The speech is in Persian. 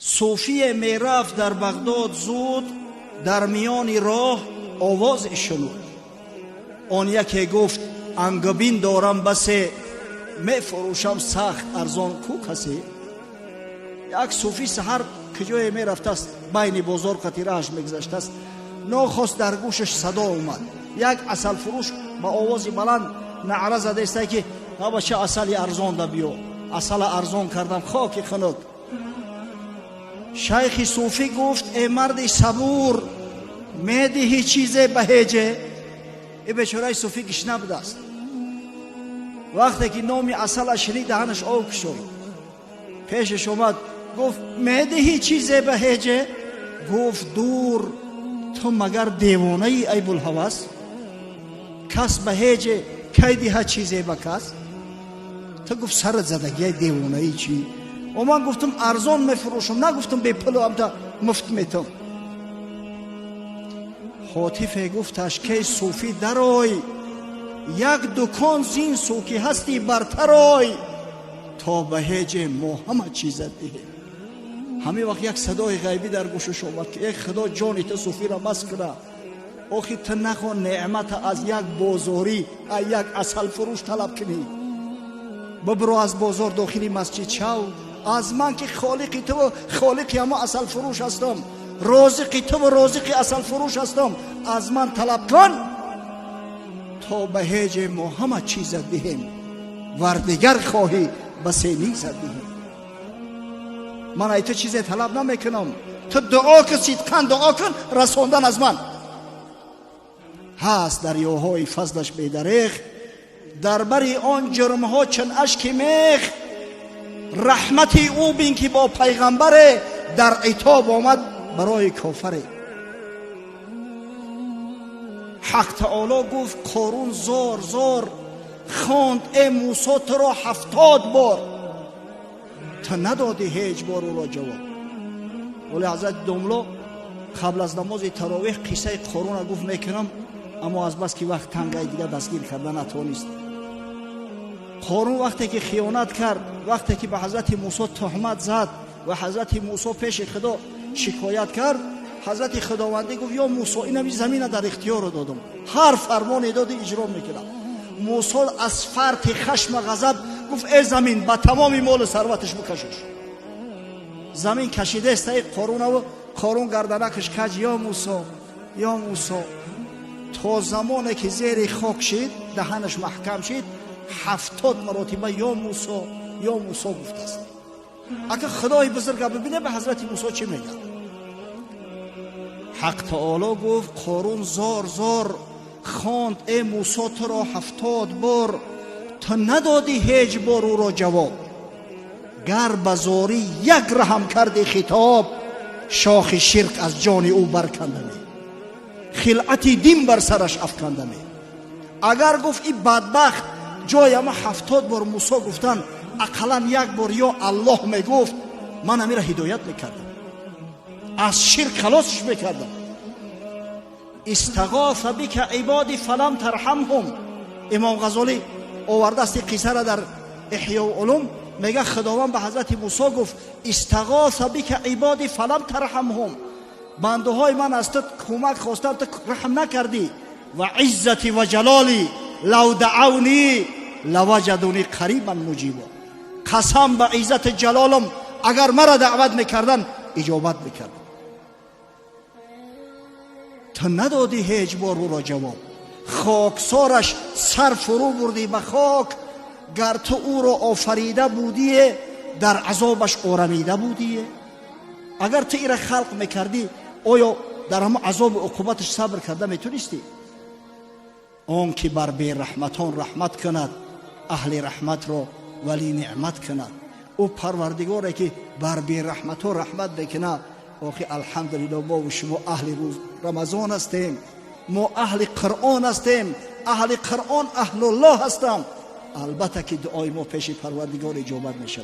صوفی میرفت در بغداد زود، در میان راه آواز شنود. آن یکی گفت انگبین دارم بسه، می فروشم سخت ارزان کو کسی. یک صوفی سحر کجای می رفته است، بین بازار قطیرهش میگذشته است، ناخواست در گوشش صدا اومد. یک عسل فروش با آواز بلند نعره زده است که ها چه عسلی ارزان ده بیو. عسل ارزان کردم خاک خنک. شیخ صوفی گفت ای مرد صبور، میدهی چیزی به هیجه؟ ای بیچاره صوفی گشنه بوده است. وقتی که نام عسل شنید دهنش آب شد، پیشش اومد گفت میدهی چیزی به هیجه؟ گفت دور، تو مگر دیوانه ای بوالهوس؟ کس به هیجه کی دیه چیزی به کس؟ تو گفت سرت زدگی دیوانه ای چی؟ و من گفتم ارزان میفروشم، نگفتم بی پلو هم تا مفت میتم. حاطفه گفتش که صوفی درای، یک دکان زین سوکی هستی برترای، تا به هیچ ما همه چیزت دیه. همه وقت یک صدای غیبی در گوشش اومد که یک خدا جانی تو صوفی را مست کنه. آخی تو نخوان نعمت از یک بازاری یک عسل فروش طلب کنی. ببرو از بازار داخلی مسجد شو، از من که خالقی تو و خالقی همه عسل فروش هستم، رازقی تو و رازقی عسل فروش هستم، از من طلب کن تا به هیچ ما همه چیزت دهیم، وردگر خواهی بس نیزت دهیم. من ای تو چیزی طلب نمیکنم، تو دعا که صدقاً دعا کن، رساندن از من هست. دریاهای فضلش بیدریغ، در بری آن جرمها چون اشک میخ. رحمت او بین که با پیغمبر، در عتاب آمد برای کافره. حق تعالی گفت قارون زار زار خواند ای موسی تو را 70 بار، تو ندادی هیچ بار او را جواب. ولی حضرت دملا قبل از نماز تراویح قصه قارون را گفت میکنم، اما از بس که وقت تنگای دیگه دستگیر کردن نتوانست. قارون وقتی که خیانت کرد، وقتی که به حضرت موسی تهمت زد و حضرت موسی پیش خدا شکایت کرد، حضرت خداوندی گفت یا موسی این زمین در اختیار دادم، هر فرمانی دادی اجرا میکنم. موسی از فرط خشم و غضب گفت ای زمین با تمام مال ثروتش بکشش. زمین کشیده است قارون و قارون گردنکش کج یا موسی یا موسی، تا زمانی که زیر خاک شد دهنش محکم شد 70 مرتبه یا موسی یا موسی گفته است. اگه خدای بزرگ ببینه به حضرت موسی چی میگه؟ حق تعالی گفت قارون زار زار خواند ای موسی تو را 70 بار، تو ندادی هیچ بار او را جواب. گر بزاری یک رحم کردی خطاب، شاخ شرک از جان او برکندمی، خلعتی دین بر سرش افکندمی. اگر گفت این بدبخت جای ما 70 بار موسی گفتن، اقلا یک بار یا الله میگفت، من همین را هدایت میکردم، از شرک خلاصش میکردم. استغاث بک عبادی فلم ترحمهم. امام غزالی آورده است قصه را در احیاء العلوم، میگه خداوند به حضرت موسی گفت استغاث بک عبادی فلم ترحمهم، بنده های من از تو کمک خواستم تو رحم نکردی. و عزتی و جلالی لو دعونی لوجدونی قریبا مجیبا. قسم به عزت جلالم اگر مرا دعوت میکردن اجابت میکردم. تو ندادی هیچ بار او را جواب. خاکسارش سر فرو بردی به خاک، گر تو او را آفریده بودی در عذابش آرمیده بودی. اگر تو ایره خلق میکردی آیا در همه عذاب و عقوبتش صبر کرده میتونستی؟ آن که بر بی رحمتان رحمت کند، اهل رحمت را ولی نعمت کند. او پروردگاره که بر بی رحمتان رحمت بکنه. آخی الحمدلله ما و شما اهل روز رمضان هستیم، ما اهل قرآن هستیم، اهل قرآن اهل الله هستم. البته که دعای ما پیش پروردگار اجابت میشه.